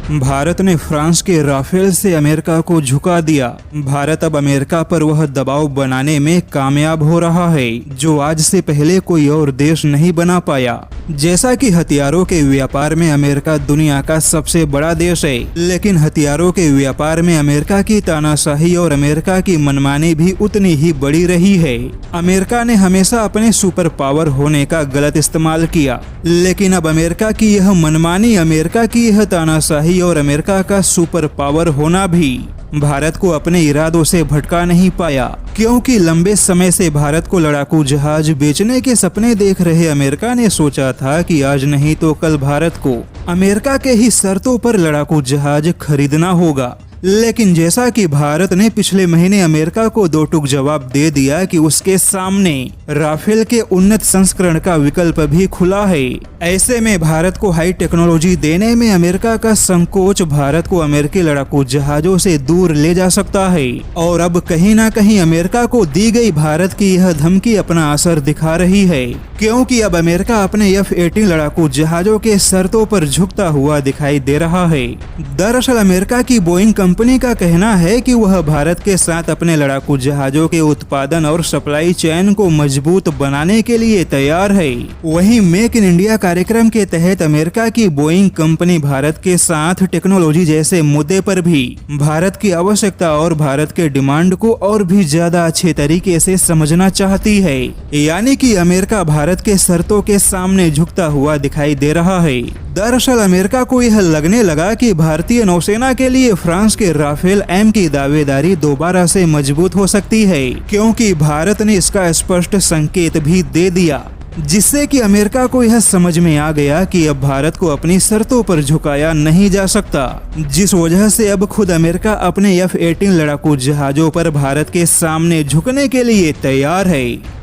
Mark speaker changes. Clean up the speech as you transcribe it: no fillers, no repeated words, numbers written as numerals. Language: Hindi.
Speaker 1: भारत ने फ्रांस के राफेल से अमेरिका को झुका दिया। भारत अब अमेरिका पर वह दबाव बनाने में कामयाब हो रहा है जो आज से पहले कोई और देश नहीं बना पाया। जैसा कि हथियारों के व्यापार में अमेरिका दुनिया का सबसे बड़ा देश है, लेकिन हथियारों के व्यापार में अमेरिका की तानाशाही और अमेरिका की मनमानी भी उतनी ही बड़ी रही है। अमेरिका ने हमेशा अपने सुपर पावर होने का गलत इस्तेमाल किया, लेकिन अब अमेरिका की यह मनमानी, अमेरिका की यह तानाशाही और अमेरिका का सुपर पावर होना भी भारत को अपने इरादों से भटका नहीं पाया, क्योंकि लंबे समय से भारत को लड़ाकू जहाज बेचने के सपने देख रहे अमेरिका ने सोचा था कि आज नहीं तो कल भारत को अमेरिका के ही शर्तों पर लड़ाकू जहाज खरीदना होगा। लेकिन जैसा कि भारत ने पिछले महीने अमेरिका को दो टूक जवाब दे दिया कि उसके सामने राफेल के उन्नत संस्करण का विकल्प भी खुला है, ऐसे में भारत को हाई टेक्नोलॉजी देने में अमेरिका का संकोच भारत को अमेरिकी लड़ाकू जहाजों से दूर ले जा सकता है। और अब कहीं ना कहीं अमेरिका को दी गई भारत की यह धमकी अपना असर दिखा रही है, क्योंकि अब अमेरिका अपने F-18 लड़ाकू जहाजों के शर्तों पर झुकता हुआ दिखाई दे रहा है। दरअसल अमेरिका की बोइंग कंपनी का कहना है कि वह भारत के साथ अपने लड़ाकू जहाजों के उत्पादन और सप्लाई चेन को मजबूत बनाने के लिए तैयार है। वहीं मेक इन इंडिया कार्यक्रम के तहत अमेरिका की बोइंग कंपनी भारत के साथ टेक्नोलॉजी जैसे मुद्दे पर भी भारत की आवश्यकता और भारत के डिमांड को और भी ज्यादा अच्छे तरीके से समझना चाहती है। यानी कि अमेरिका भारत के शर्तों के सामने झुकता हुआ दिखाई दे रहा है। दरअसल अमेरिका को यह लगने लगा कि भारतीय नौसेना के लिए फ्रांस के राफेल M की दावेदारी दोबारा से मजबूत हो सकती है, क्योंकि भारत ने इसका स्पष्ट संकेत भी दे दिया, जिससे कि अमेरिका को यह समझ में आ गया कि अब भारत को अपनी शर्तों पर झुकाया नहीं जा सकता, जिस वजह से अब खुद अमेरिका अपने F-18 लड़ाकू जहाजों पर भारत के सामने झुकने के लिए तैयार है।